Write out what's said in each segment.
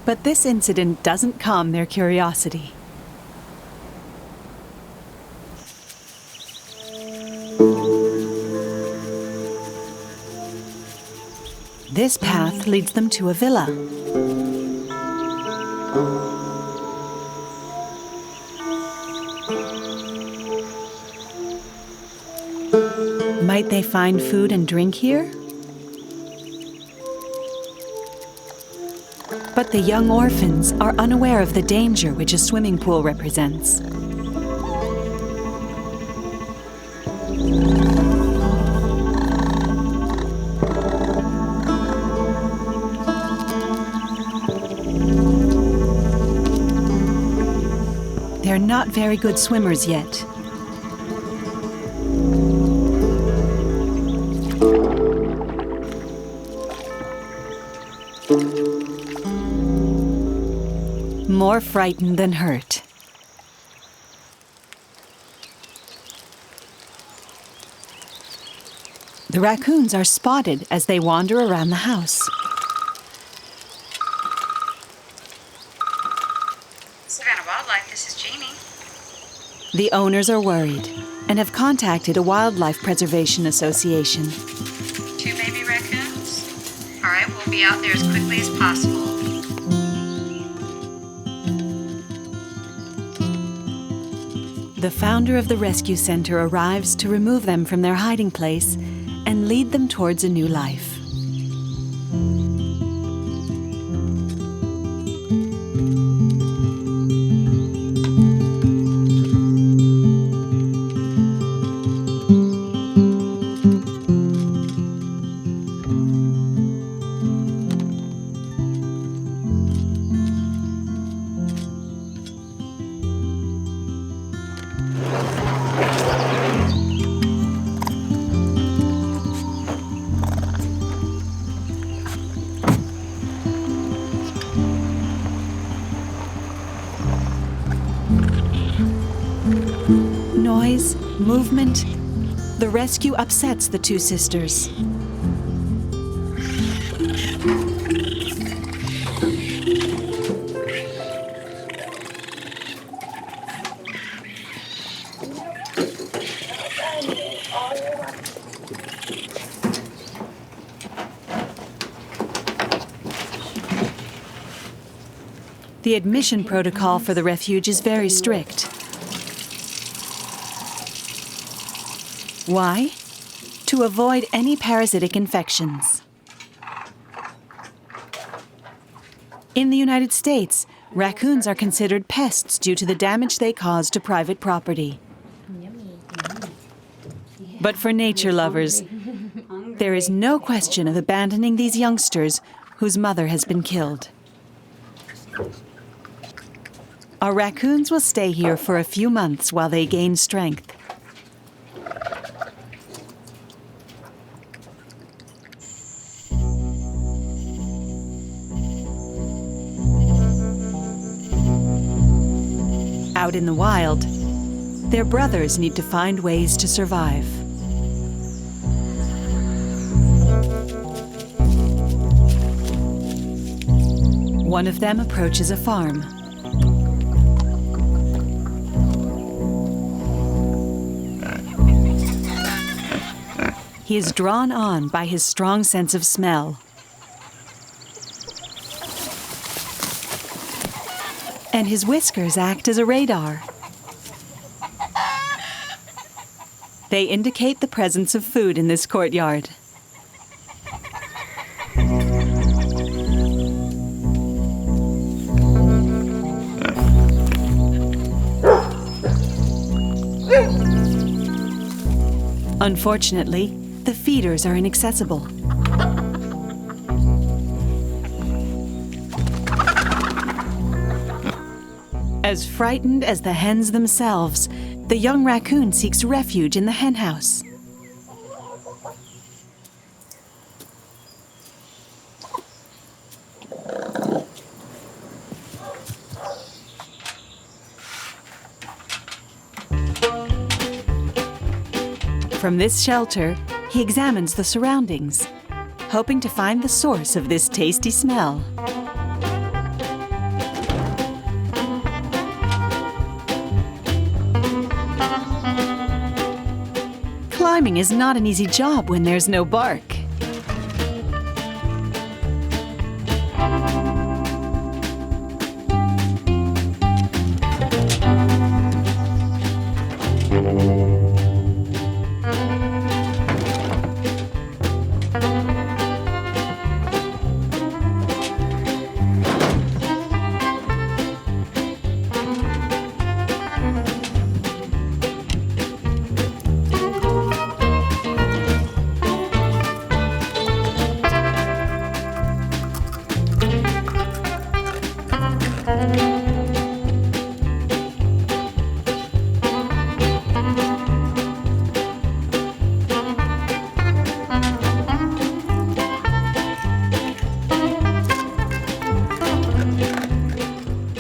But this incident doesn't calm their curiosity. This path leads them to a villa. Might they find food and drink here? But the young orphans are unaware of the danger which a swimming pool represents. They're not very good swimmers yet. More frightened than hurt. The raccoons are spotted as they wander around the house. Savannah Wildlife, this is Jamie. The owners are worried and have contacted a wildlife preservation association. 2 baby raccoons? All right, we'll be out there as quickly as possible. The founder of the rescue center arrives to remove them from their hiding place and lead them towards a new life. Noise, movement. The rescue upsets the 2 sisters. The admission protocol for the refuge is very strict. Why? To avoid any parasitic infections. In the United States, raccoons are considered pests due to the damage they cause to private property. But for nature lovers, there is no question of abandoning these youngsters whose mother has been killed. Our raccoons will stay here for a few months while they gain strength. Out in the wild, their brothers need to find ways to survive. One of them approaches a farm. He is drawn on by his strong sense of smell. And his whiskers act as a radar. They indicate the presence of food in this courtyard. Unfortunately, the feeders are inaccessible. As frightened as the hens themselves, the young raccoon seeks refuge in the henhouse. From this shelter, he examines the surroundings, hoping to find the source of this tasty smell. Climbing is not an easy job when there's no bark.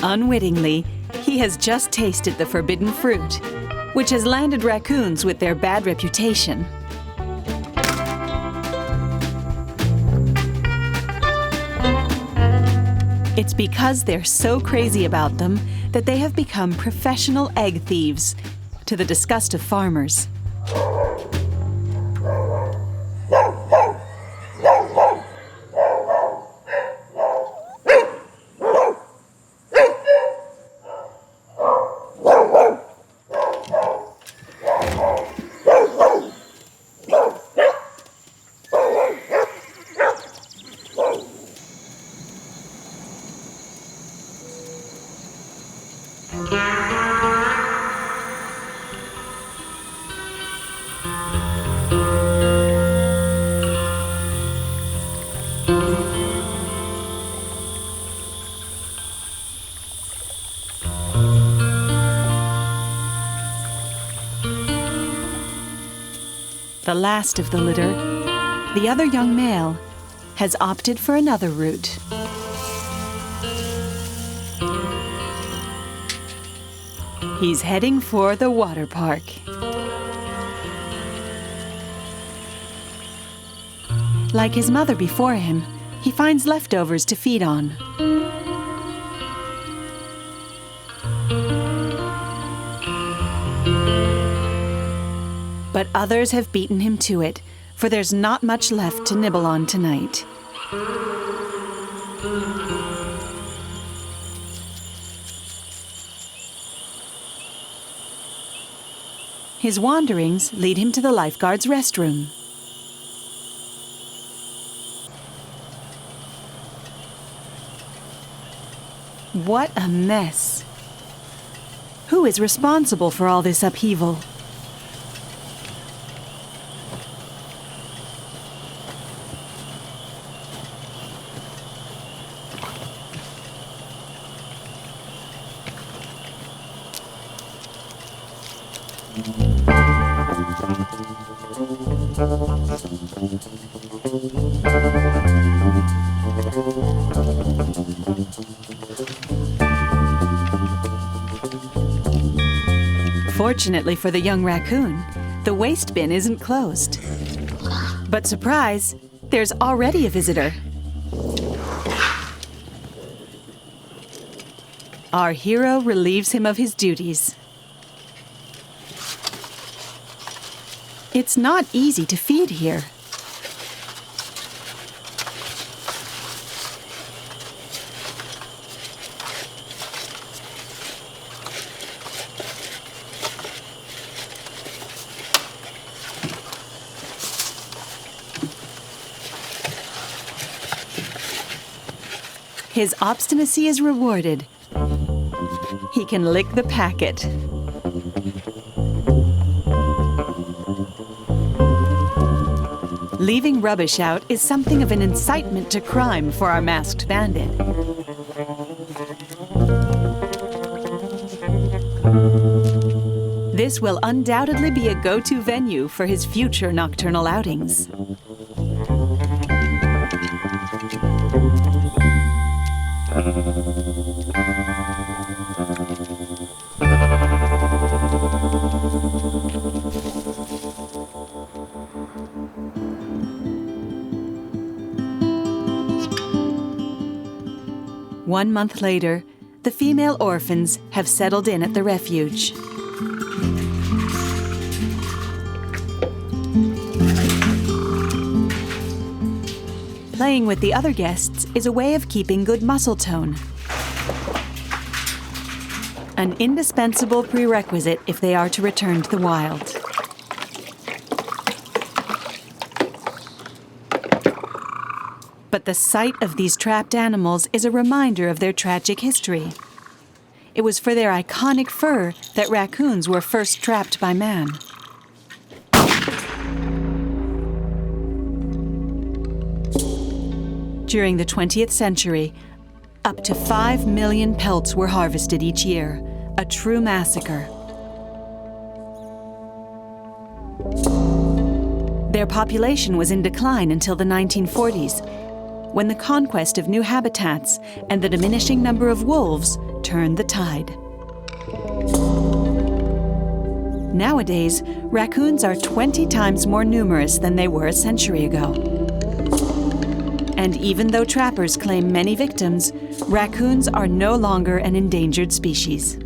Unwittingly, he has just tasted the forbidden fruit, which has landed raccoons with their bad reputation. It's because they're so crazy about them that they have become professional egg thieves, to the disgust of farmers. The last of the litter, the other young male, has opted for another route. He's heading for the water park. Like his mother before him, he finds leftovers to feed on. But others have beaten him to it, for there's not much left to nibble on tonight. His wanderings lead him to the lifeguard's restroom. What a mess! Who is responsible for all this upheaval? Fortunately for the young raccoon, the waste bin isn't closed. But surprise, there's already a visitor. Our hero relieves him of his duties. It's not easy to feed here. His obstinacy is rewarded. He can lick the packet. Leaving rubbish out is something of an incitement to crime for our masked bandit. This will undoubtedly be a go-to venue for his future nocturnal outings. One month later, the female orphans have settled in at the refuge. playing with the other guests is a way of keeping good muscle tone. An indispensable prerequisite if they are to return to the wild. But the sight of these trapped animals is a reminder of their tragic history. It was for their iconic fur that raccoons were first trapped by man. During the 20th century, up to 5 million pelts were harvested each year, a true massacre. Their population was in decline until the 1940s, when the conquest of new habitats and the diminishing number of wolves turned the tide. Nowadays, raccoons are 20 times more numerous than they were a century ago. And even though trappers claim many victims, raccoons are no longer an endangered species.